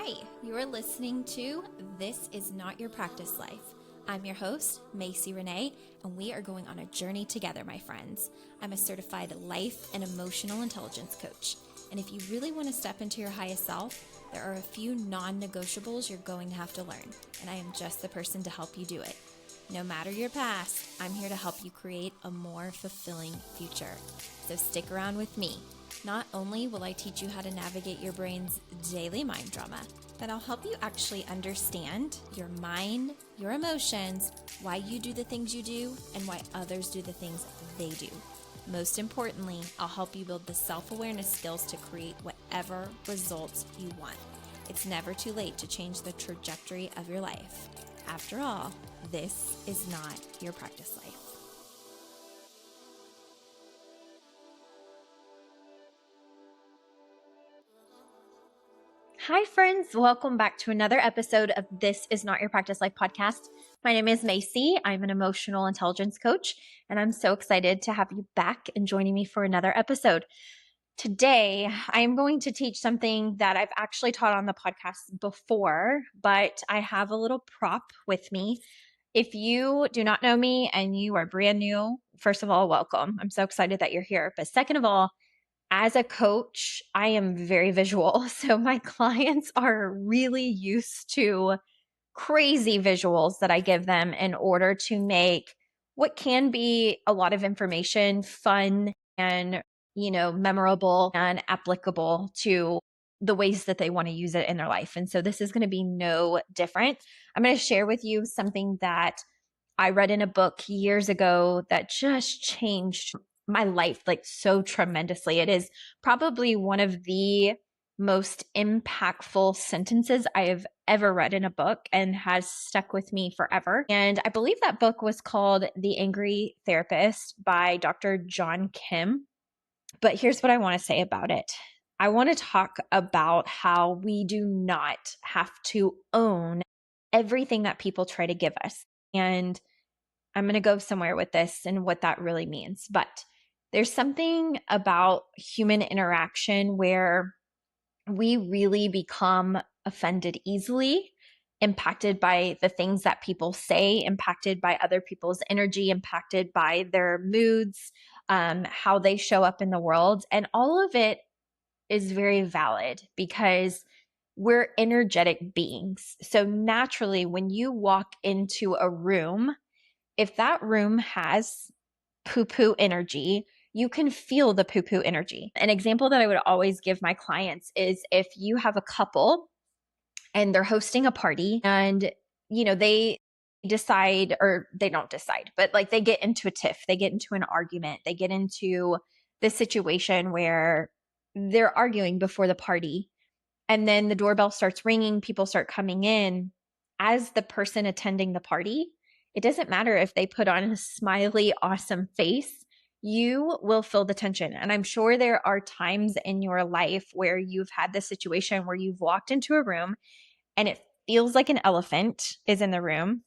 Hi, you are listening to This Is Not Your Practice Life. I'm your host, Macy Renee, and we are going on a journey together, my friends. I'm a certified life and emotional intelligence coach. And if you really want to step into your highest self, there are a few non-negotiables you're going to have to learn, and I am just the person to help you do it. No matter your past, I'm here to help you create a more fulfilling future. So stick around with me. Not only will I teach you how to navigate your brain's daily mind drama, but I'll help you actually understand your mind, your emotions, why you do the things you do, and why others do the things they do. Most importantly, I'll help you build the self-awareness skills to create whatever results you want. It's never too late to change the trajectory of your life. After all, this is not your practice life. Hi, friends. Welcome back to another episode of This Is Not Your Practice Life podcast. My name is Macy. I'm an emotional intelligence coach, and I'm so excited to have you back and joining me for another episode. Today, I am going to teach something that I've actually taught on the podcast before, but I have a little prop with me. If you do not know me and you are brand new, first of all, welcome. I'm so excited that you're here. But second of all, as a coach, I am very visual. So my clients are really used to crazy visuals that I give them in order to make what can be a lot of information fun and, memorable and applicable to the ways that they want to use it in their life. And so this is going to be no different. I'm going to share with you something that I read in a book years ago that just changed my life like so tremendously. It is probably one of the most impactful sentences I have ever read in a book and has stuck with me forever. And I believe that book was called The Angry Therapist by Dr. John Kim. But here's what I want to say about it. I want to talk about how we do not have to own everything that people try to give us. And I'm going to go somewhere with this and what that really means. But there's something about human interaction where we really become offended easily, impacted by the things that people say, impacted by other people's energy, impacted by their moods, how they show up in the world. And all of it is very valid because we're energetic beings. So naturally, when you walk into a room, if that room has poo-poo energy, you can feel the poo-poo energy. An example that I would always give my clients is if you have a couple and they're hosting a party and, they decide, or they don't decide, but like they get into a tiff, they get into an argument, they get into this situation where they're arguing before the party. And then the doorbell starts ringing, people start coming in. As the person attending the party, it doesn't matter if they put on a smiley, awesome face, you will feel the tension. And I'm sure there are times in your life where you've had this situation where you've walked into a room and it feels like an elephant is in the room,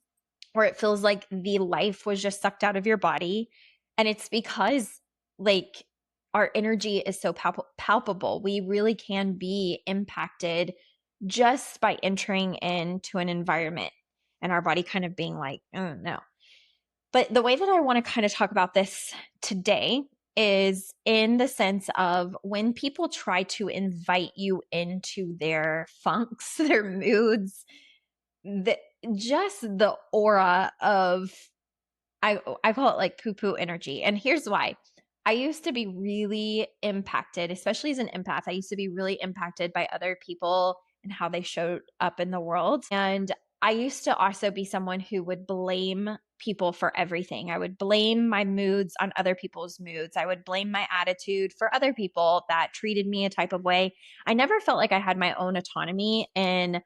or it feels like the life was just sucked out of your body. And it's because like our energy is so palpable. We really can be impacted just by entering into an environment and our body kind of being like, oh no. But the way that I want to kind of talk about this today is in the sense of when people try to invite you into their funks, their moods, just the aura of, I call it like poo-poo energy. And here's why. I used to be really impacted, especially as an empath. I used to be really impacted by other people and how they showed up in the world. And I used to also be someone who would blame people for everything. I would blame my moods on other people's moods. I would blame my attitude for other people that treated me a type of way. I never felt like I had my own autonomy in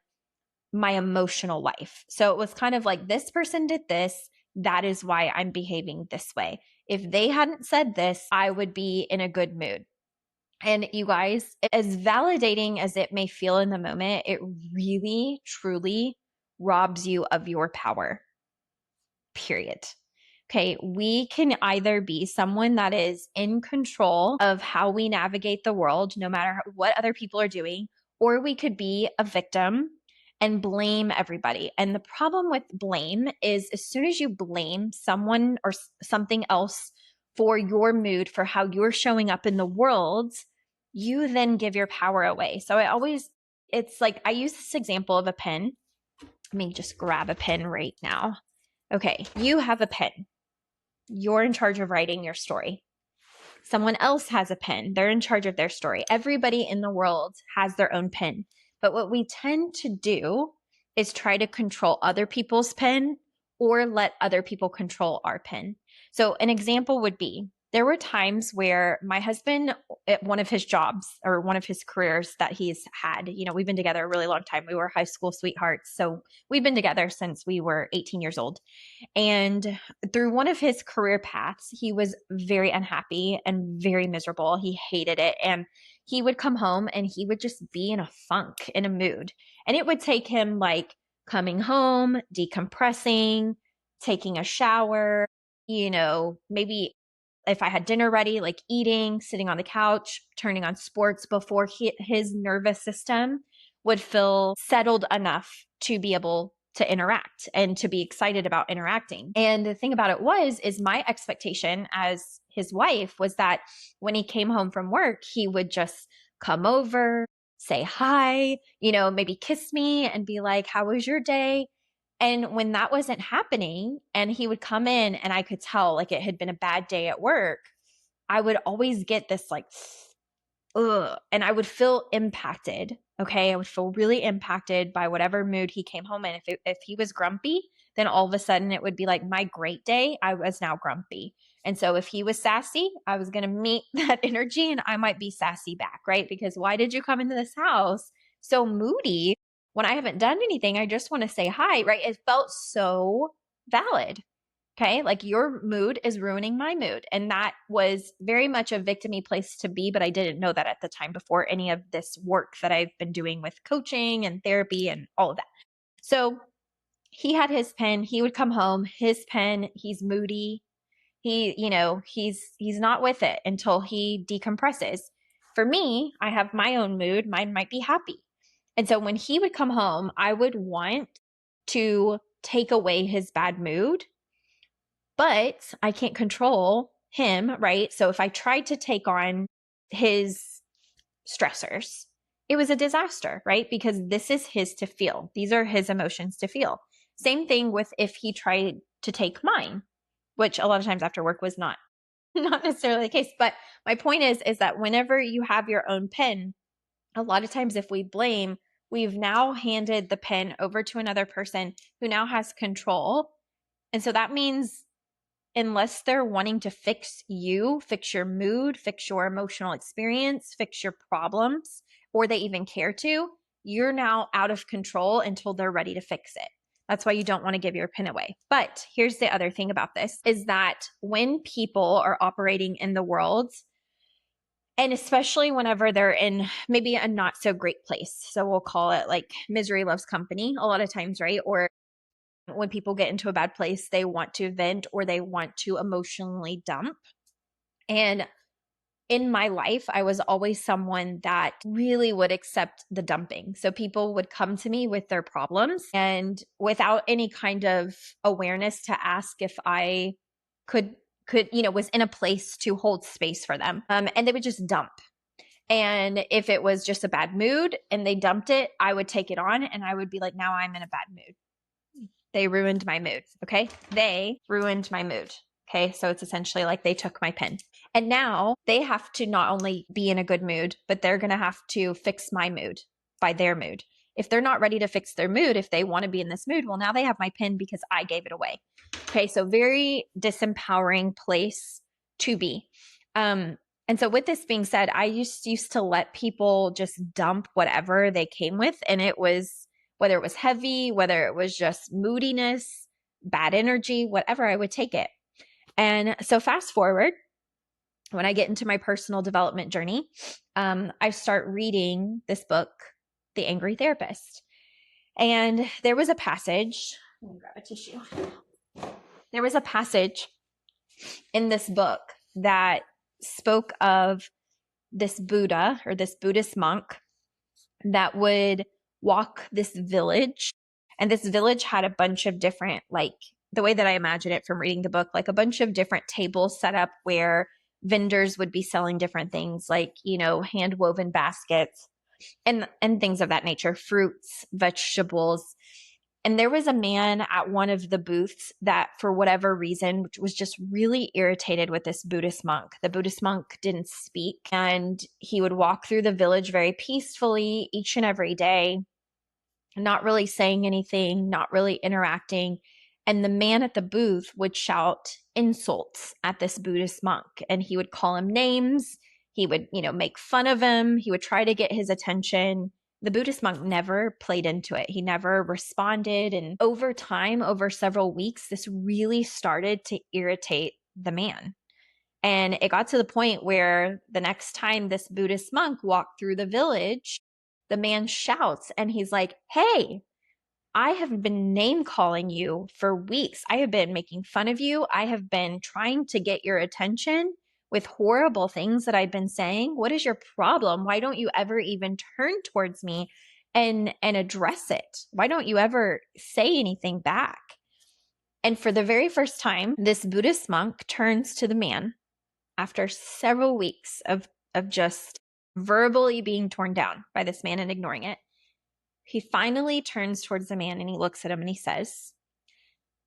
my emotional life. So it was kind of like, this person did this. That is why I'm behaving this way. If they hadn't said this, I would be in a good mood. And you guys, as validating as it may feel in the moment, it really, truly robs you of your power. Period. Okay, we can either be someone that is in control of how we navigate the world, no matter what other people are doing, or we could be a victim and blame everybody. And the problem with blame is as soon as you blame someone or something else for your mood, for how you're showing up in the world, you then give your power away. So it's like I use this example of a pen. Let me just grab a pen right now. Okay, you have a pen. You're in charge of writing your story. Someone else has a pen. They're in charge of their story. Everybody in the world has their own pen. But what we tend to do is try to control other people's pen or let other people control our pen. So an example would be there were times where my husband, at one of his jobs or one of his careers that he's had, we've been together a really long time. We were high school sweethearts. So we've been together since we were 18 years old. And through one of his career paths, he was very unhappy and very miserable. He hated it. And he would come home and he would just be in a funk, in a mood. And it would take him like coming home, decompressing, taking a shower, maybe if I had dinner ready, like eating, sitting on the couch, turning on sports before his nervous system would feel settled enough to be able to interact and to be excited about interacting. And the thing about it is my expectation as his wife was that when he came home from work, he would just come over, say hi, maybe kiss me and be like, how was your day? And when that wasn't happening and he would come in and I could tell like it had been a bad day at work, I would always get this like, ugh, and I would feel impacted. Okay. I would feel really impacted by whatever mood he came home in. If he was grumpy, then all of a sudden it would be like my great day. I was now grumpy. And so if he was sassy, I was going to meet that energy and I might be sassy back, right? Because why did you come into this house so moody when I haven't done anything? I just want to say hi, right? It felt so valid. Okay. Like your mood is ruining my mood. And that was very much a victim-y place to be, but I didn't know that at the time before any of this work that I've been doing with coaching and therapy and all of that. So he had his pen. He would come home, his pen, he's moody. He's not with it until he decompresses. For me, I have my own mood. Mine might be happy. And so when he would come home, I would want to take away his bad mood, but I can't control him, right? So if I tried to take on his stressors, it was a disaster, right? Because this is his to feel. These are his emotions to feel. Same thing with if he tried to take mine, which a lot of times after work was not necessarily the case. But my point is that whenever you have your own pen, a lot of times if we blame, we've now handed the pen over to another person who now has control. And so that means unless they're wanting to fix you, fix your mood, fix your emotional experience, fix your problems, or they even care to, you're now out of control until they're ready to fix it. That's why you don't want to give your pin away. But here's the other thing about this is that when people are operating in the world, and especially whenever they're in maybe a not so great place, so we'll call it like misery loves company a lot of times, right? Or when people get into a bad place, they want to vent or they want to emotionally dump. And in my life, I was always someone that really would accept the dumping. So people would come to me with their problems and without any kind of awareness to ask if I could, was in a place to hold space for them. And they would just dump. And if it was just a bad mood and they dumped it, I would take it on and I would be like, now I'm in a bad mood. They ruined my mood. Okay. They ruined my mood. Okay. So it's essentially like they took my pen. And now they have to not only be in a good mood, but they're going to have to fix my mood by their mood. If they're not ready to fix their mood, if they want to be in this mood, well, now they have my pen because I gave it away. Okay. So very disempowering place to be. And so with this being said, I used to let people just dump whatever they came with. And it was, whether it was heavy, whether it was just moodiness, bad energy, whatever, I would take it. And so fast forward, when I get into my personal development journey, I start reading this book, The Angry Therapist. And there was a passage, let me grab a tissue. There was a passage in this book that spoke of this Buddha or this Buddhist monk that would walk this village. And this village had a bunch of different, like the way that I imagine it from reading the book, like a bunch of different tables set up where vendors would be selling different things, like, hand woven baskets and things of that nature, fruits, vegetables. And there was a man at one of the booths that, for whatever reason, was just really irritated with this Buddhist monk. The Buddhist monk didn't speak, and he would walk through the village very peacefully each and every day, not really saying anything, not really interacting. And the man at the booth would shout insults at this Buddhist monk, and he would call him names. He would, make fun of him. He would try to get his attention. The Buddhist monk never played into it. He never responded. And over time, over several weeks, this really started to irritate the man. And it got to the point where the next time this Buddhist monk walked through the village, the man shouts and he's like, "Hey, I have been name calling you for weeks. I have been making fun of you. I have been trying to get your attention with horrible things that I've been saying. What is your problem? Why don't you ever even turn towards me and address it? Why don't you ever say anything back?" And for the very first time, this Buddhist monk turns to the man after several weeks of just verbally being torn down by this man and ignoring it. He finally turns towards the man and he looks at him and he says,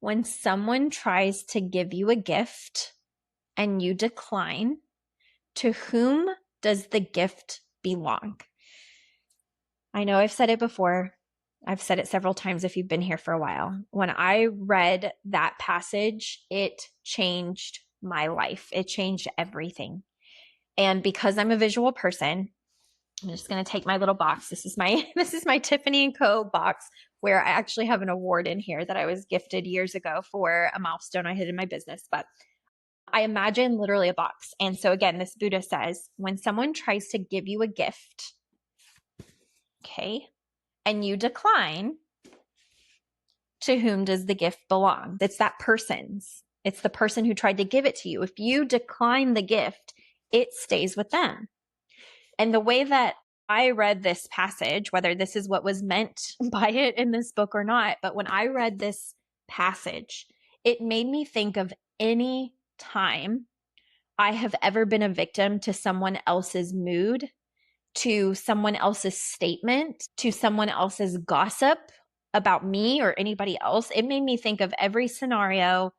"When someone tries to give you a gift and you decline, to whom does the gift belong?" I know I've said it before. I've said it several times if you've been here for a while. When I read that passage, it changed my life. It changed everything. And because I'm a visual person, I'm just going to take my little box. This is my Tiffany & Co. box, where I actually have an award in here that I was gifted years ago for a milestone I hit in my business. But I imagine literally a box. And so again, this Buddha says, when someone tries to give you a gift, okay, and you decline, to whom does the gift belong? It's that person's. It's the person who tried to give it to you. If you decline the gift, it stays with them. And the way that I read this passage, whether this is what was meant by it in this book or not, but when I read this passage, it made me think of any time I have ever been a victim to someone else's mood, to someone else's statement, to someone else's gossip about me or anybody else. It made me think of every scenario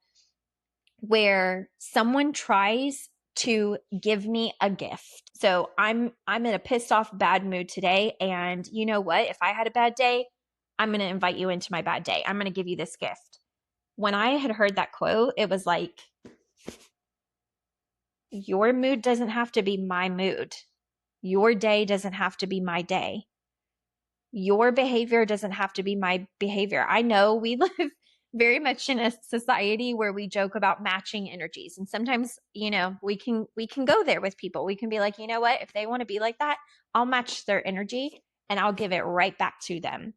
where someone tries to give me a gift. So I'm in a pissed off, bad mood today. And you know what? If I had a bad day, I'm going to invite you into my bad day. I'm going to give you this gift. When I had heard that quote, it was like, your mood doesn't have to be my mood. Your day doesn't have to be my day. Your behavior doesn't have to be my behavior. I know we live very much in a society where we joke about matching energies. And sometimes, we can go there with people. We can be like, you know what? If they want to be like that, I'll match their energy and I'll give it right back to them.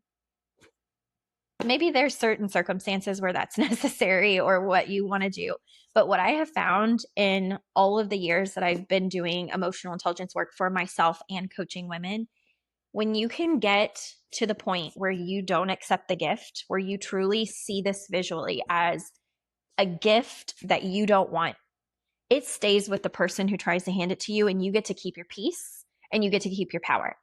Maybe there's certain circumstances where that's necessary or what you want to do. But what I have found in all of the years that I've been doing emotional intelligence work for myself and coaching women, when you can get to the point where you don't accept the gift, where you truly see this visually as a gift that you don't want, it stays with the person who tries to hand it to you, and you get to keep your peace and you get to keep your power.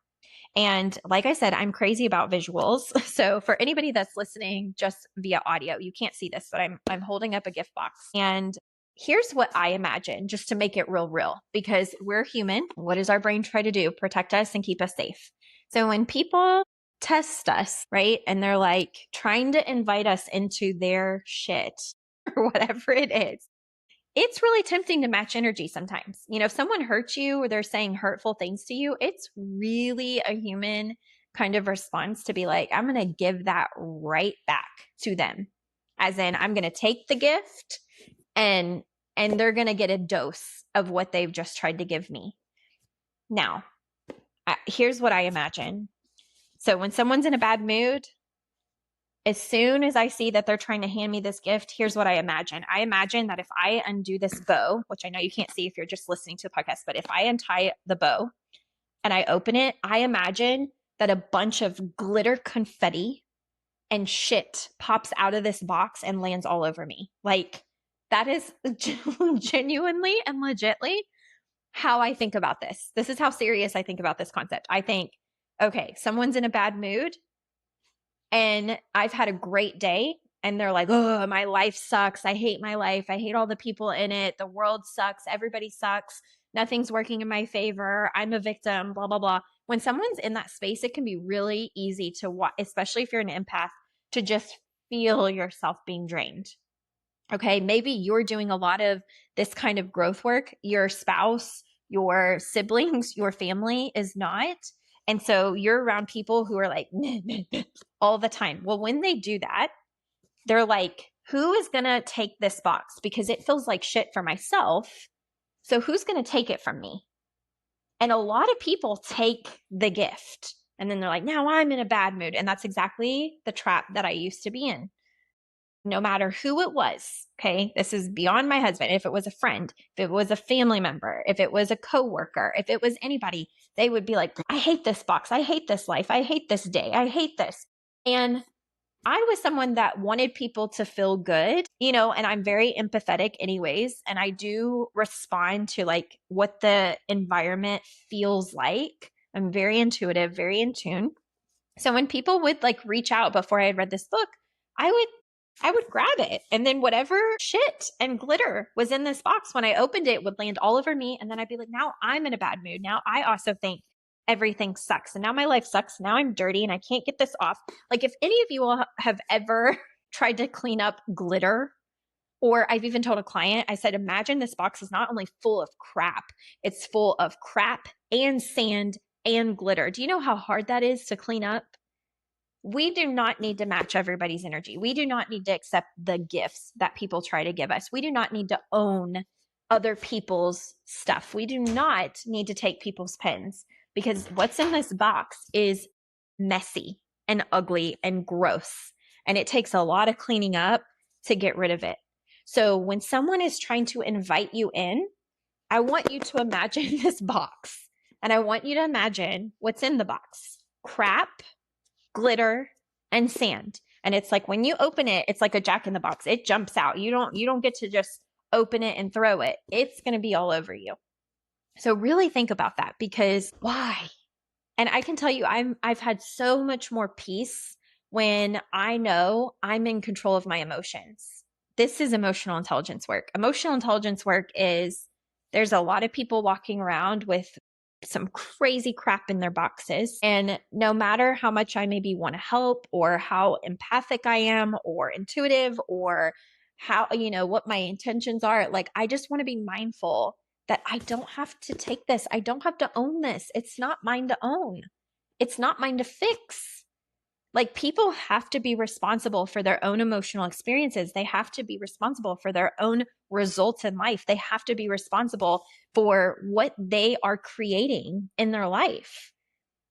And like I said, I'm crazy about visuals. So for anybody that's listening just via audio, you can't see this, but I'm holding up a gift box. And here's what I imagine, just to make it real, because we're human. What does our brain try to do? Protect us and keep us safe. So when people test us, right, and they're like trying to invite us into their shit or whatever it is, it's really tempting to match energy sometimes. If someone hurts you or they're saying hurtful things to you, it's really a human kind of response to be like, I'm going to give that right back to them. As in, I'm going to take the gift and they're going to get a dose of what they've just tried to give me. Now, here's what I imagine. So when someone's in a bad mood, as soon as I see that they're trying to hand me this gift, here's what I imagine. I imagine that if I undo this bow, which I know you can't see if you're just listening to the podcast, but if I untie the bow and I open it, I imagine that a bunch of glitter confetti and shit pops out of this box and lands all over me. Like, that is genuinely and legitly how I think about this. This is how serious I think about this concept. I think, okay, someone's in a bad mood and I've had a great day and they're like, oh, my life sucks. I hate my life. I hate all the people in it. The world sucks. Everybody sucks. Nothing's working in my favor. I'm a victim, blah, blah, blah. When someone's in that space, it can be really easy to watch, especially if you're an empath, to just feel yourself being drained. Okay, maybe you're doing a lot of this kind of growth work. Your spouse, your siblings, your family is not. And so you're around people who are like all the time. Well, when they do that, they're like, who is going to take this box? Because it feels like shit for myself. So who's going to take it from me? And a lot of people take the gift and then they're like, now I'm in a bad mood. And that's exactly the trap that I used to be in. No matter who it was, okay, this is beyond my husband. If it was a friend, if it was a family member, if it was a coworker, if it was anybody, they would be like, I hate this box. I hate this life. I hate this day. I hate this. And I was someone that wanted people to feel good, and I'm very empathetic anyways. And I do respond to like what the environment feels like. I'm very intuitive, very in tune. So when people would like reach out before I had read this book, I would grab it. And then whatever shit and glitter was in this box, when I opened it, would land all over me. And then I'd be like, now I'm in a bad mood. Now I also think everything sucks. And now my life sucks. Now I'm dirty and I can't get this off. Like if any of you all have ever tried to clean up glitter, or I've even told a client, I said, imagine this box is not only full of crap, it's full of crap and sand and glitter. Do you know how hard that is to clean up? We do not need to match everybody's energy. We do not need to accept the gifts that people try to give us. We do not need to own other people's stuff. We do not need to take people's pens, because what's in this box is messy and ugly and gross. And it takes a lot of cleaning up to get rid of it. So when someone is trying to invite you in, I want you to imagine this box. And I want you to imagine what's in the box. Crap, glitter, and sand. And it's like when you open it, it's like a Jack in the Box. It jumps out. You don't get to just open it and throw it. It's going to be all over you. So really think about that, because why? And I can tell you, I've had so much more peace when I know I'm in control of my emotions. This is emotional intelligence work. Emotional intelligence work is, there's a lot of people walking around with some crazy crap in their boxes. And no matter how much I maybe want to help, or how empathic I am, or intuitive, or how, what my intentions are, like, I just want to be mindful that I don't have to take this. I don't have to own this. It's not mine to own. It's not mine to fix. Like, people have to be responsible for their own emotional experiences. They have to be responsible for their own results in life. They have to be responsible for what they are creating in their life.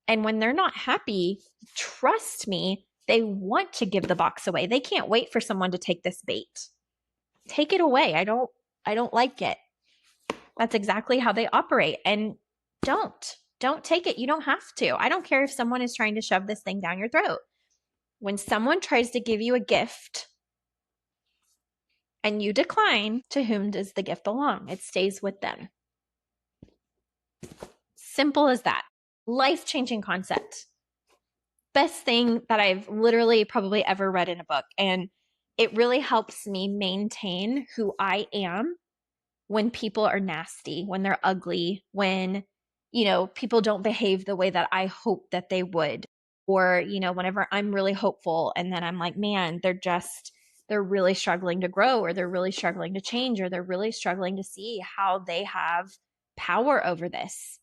And when they're not happy, trust me, they want to give the box away. They can't wait for someone to take this bait. Take it away. I don't like it. That's exactly how they operate. And don't take it. You don't have to. I don't care if someone is trying to shove this thing down your throat. When someone tries to give you a gift and you decline, to whom does the gift belong? It stays with them. Simple as that. Life-changing concept. Best thing that I've literally probably ever read in a book. And it really helps me maintain who I am when people are nasty, when they're ugly, when, people don't behave the way that I hope that they would. Or, whenever I'm really hopeful and then I'm like, man, they're really struggling to grow, or they're really struggling to change, or they're really struggling to see how they have power over this.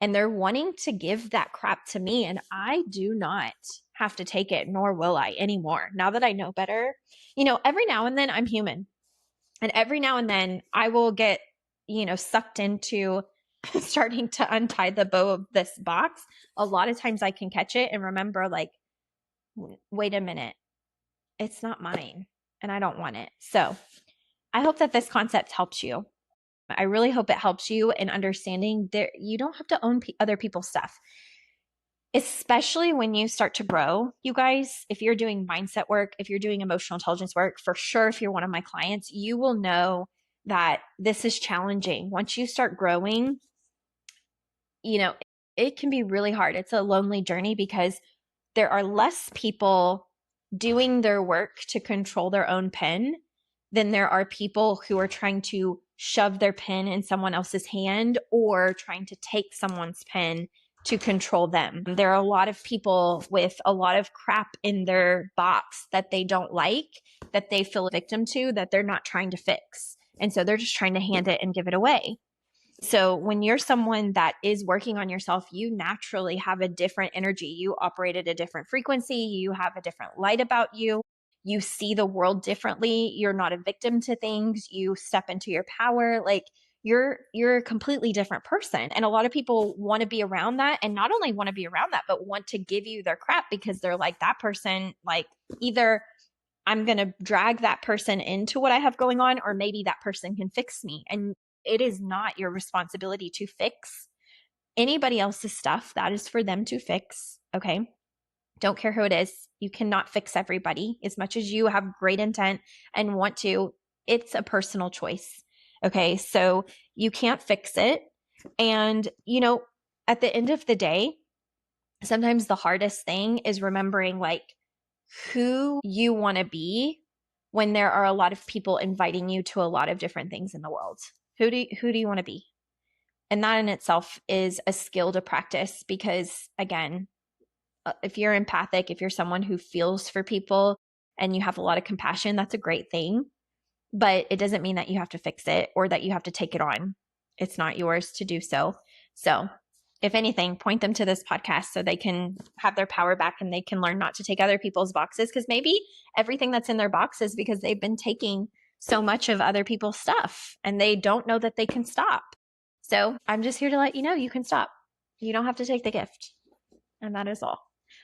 And they're wanting to give that crap to me. And I do not have to take it, nor will I anymore. Now that I know better, every now and then I'm human. And every now and then I will get, sucked into starting to untie the bow of this box. A lot of times I can catch it and remember, like, wait a minute, it's not mine and I don't want it. So I hope that this concept helps you. I really hope it helps you in understanding that you don't have to own other people's stuff. especially when you start to grow, you guys, if you're doing mindset work, if you're doing emotional intelligence work, for sure, if you're one of my clients, you will know that this is challenging. Once you start growing, it can be really hard. It's a lonely journey because there are less people doing their work to control their own pen than there are people who are trying to shove their pen in someone else's hand or trying to take someone's pen to control them. There are a lot of people with a lot of crap in their box that they don't like, that they feel a victim to, that they're not trying to fix. And so they're just trying to hand it and give it away. So when you're someone that is working on yourself, you naturally have a different energy. You operate at a different frequency. You have a different light about you. You see the world differently. You're not a victim to things. You step into your power. Like you're a completely different person. And a lot of people want to be around that, and not only want to be around that, but want to give you their crap because they're like, that person, like either I'm going to drag that person into what I have going on, or maybe that person can fix me. And it is not your responsibility to fix anybody else's stuff. That is for them to fix. Okay. Don't care who it is. You cannot fix everybody. As much as you have great intent and want to, it's a personal choice. Okay. So you can't fix it. And, at the end of the day, sometimes the hardest thing is remembering like who you want to be when there are a lot of people inviting you to a lot of different things in the world. Who do you want to be? And that in itself is a skill to practice because, again, if you're empathic, if you're someone who feels for people and you have a lot of compassion, that's a great thing. But it doesn't mean that you have to fix it or that you have to take it on. It's not yours to do so. So if anything, point them to this podcast so they can have their power back and they can learn not to take other people's boxes, because maybe everything that's in their box is because they've been taking so much of other people's stuff and they don't know that they can stop. So I'm just here to let you know you can stop. You don't have to take the gift. And that is all.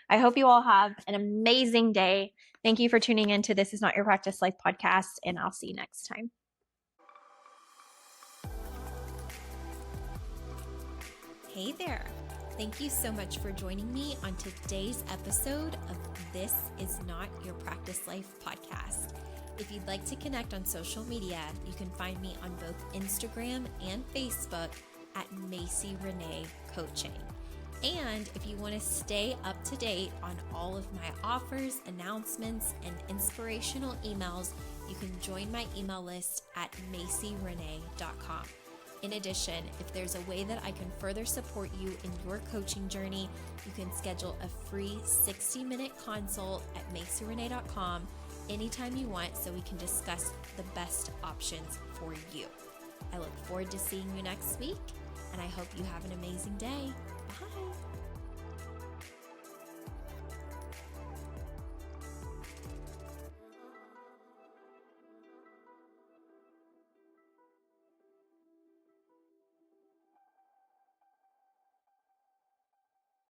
I hope you all have an amazing day. Thank you for tuning in to This Is Not Your Practice Life podcast, and I'll see you next time. Hey there. Thank you so much for joining me on today's episode of This Is Not Your Practice Life podcast. If you'd like to connect on social media, you can find me on both Instagram and Facebook at Macy Renee Coaching. And if you want to stay up to date on all of my offers, announcements, and inspirational emails, you can join my email list at macyrenee.com. In addition, if there's a way that I can further support you in your coaching journey, you can schedule a free 60-minute consult at macyrenee.com anytime you want so we can discuss the best options for you. I look forward to seeing you next week, and I hope you have an amazing day. Bye.